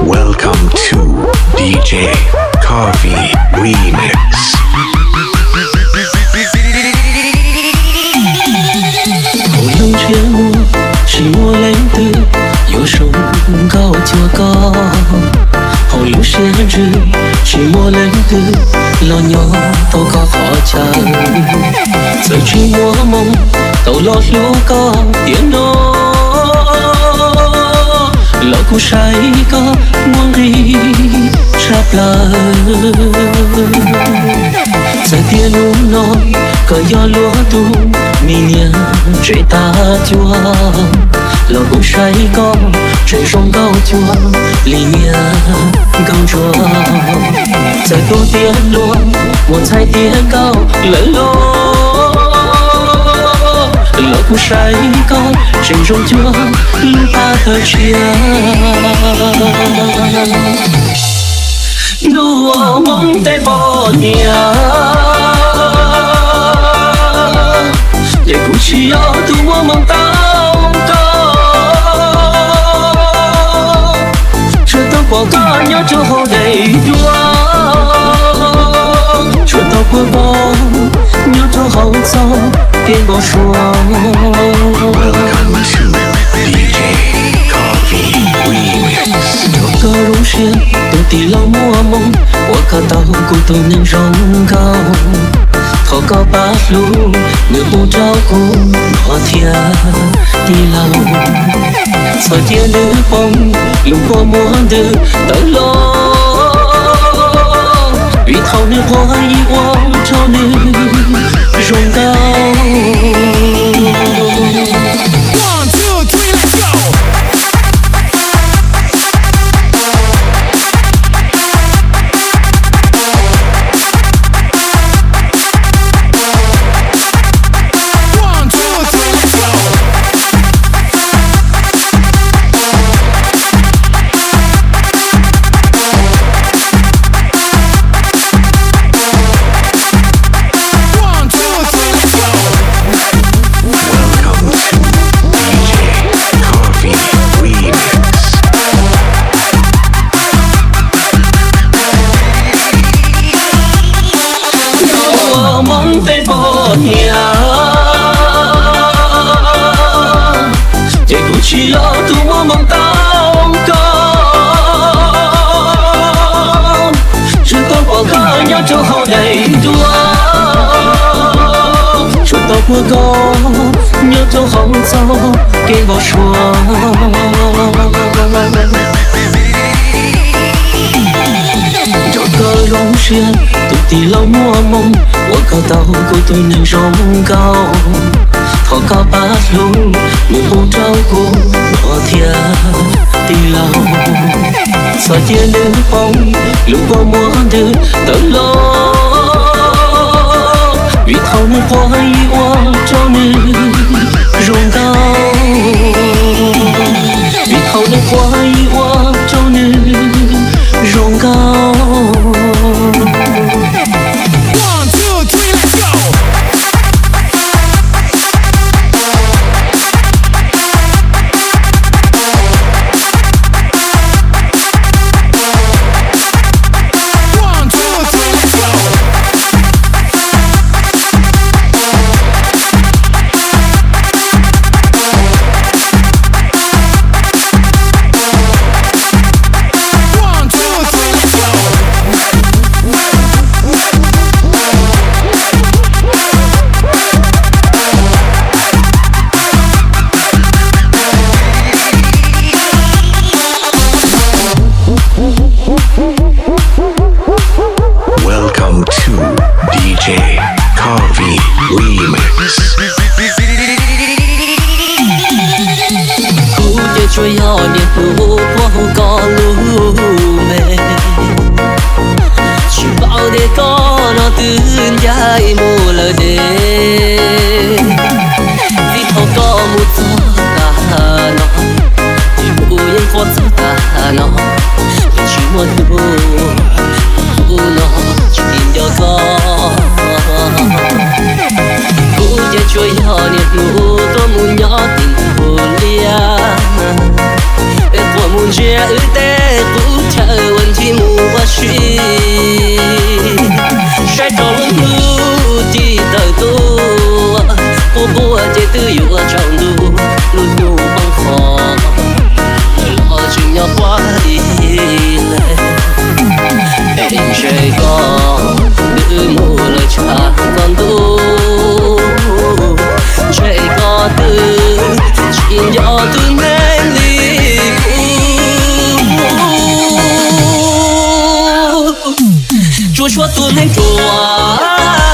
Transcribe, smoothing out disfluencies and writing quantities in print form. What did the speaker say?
Welcome to DJ Coffee Remix. Hầu lưng chia mua, chỉ mua lấy từ yêu sông cao chưa có. Hầu lưng chia rư, chỉ mua lấy từ lo nhỏ tôi có khó chăng. Giờ chỉ mua mong tàu lo lũ có tiếng nói. Lỡ cô say có muốn đi chắp lời. Giờ tiền uống non cờ gió lúa tu mình nhớ trời ta chúa. Lỡ cô say có trời rong cao chúa lì nhớ cao chúa. Giờ tôi tiền luôn một trái tiền cao lỡ lô. Lỡ cô say có trời rong chúa ta thơ chia. Đùa mong tay bỏ nhà để cũng chỉ ở tu mua mong tao có. Chưa tao bỏ cả nhớ cho họ đầy đua. Chưa tao qua bỏ nhớ cho họ sau tiền bỏ xuống. Welcome to DJ Coffee Remix. Cơ rung xuyên tôi tì lâu mua mong qua cả tàu của tôi nên rong cao. Thọ có bát lũ người bố trao cùng họ thia đi lâu. Sợ chia nữ bông lúc có muốn được tới lo. Vì thâu nữ hoa y hoa cho nữ rong cao. Chỉ lo tu mua mong tao có. Chúng tôi bỏ cả nhau cho họ đầy đua. Chúng tôi mua có nhớ cho họ sau kê bỏ xuống. Cho cơ rong xuyên tôi tì lâu mua mong qua cả tàu của tôi nên rong cao. Thọ cao bát lũ người bố trao cùng họ thia đi lâu. Sợ chia nữ bông lúc có muốn được tới lo. Vì thâu nữ hoa y hoa cho nữ rong cao. Vì thâu nữ hoa y hoa cho nữ rong cao. Welcome to DJ Coffee Remix. Cú để cho họ niềm vui qua không có lũ mê. Chỉ bảo để có nó tương dài mùa lời đêm. Vì không có một gió ta nó thì bụi yên con gió ta nó. Chỉ muốn thu nó chỉ tìm cho gió. Cú để cho họ niềm vui tôi muốn nhỏ tình hồ lia. chia ư tế cũng chờ ơn chi mù và suy sẽ trong lu chỉ tờ tu cô bùa chế tư yếu trong lu lu lu bằng khó lo chừng nhau quá đi lệ em chơi con nữ mù lời cha con tu chơi có từ chỉ nhỏ từ nên đi chúa chúa tuôn nên chúa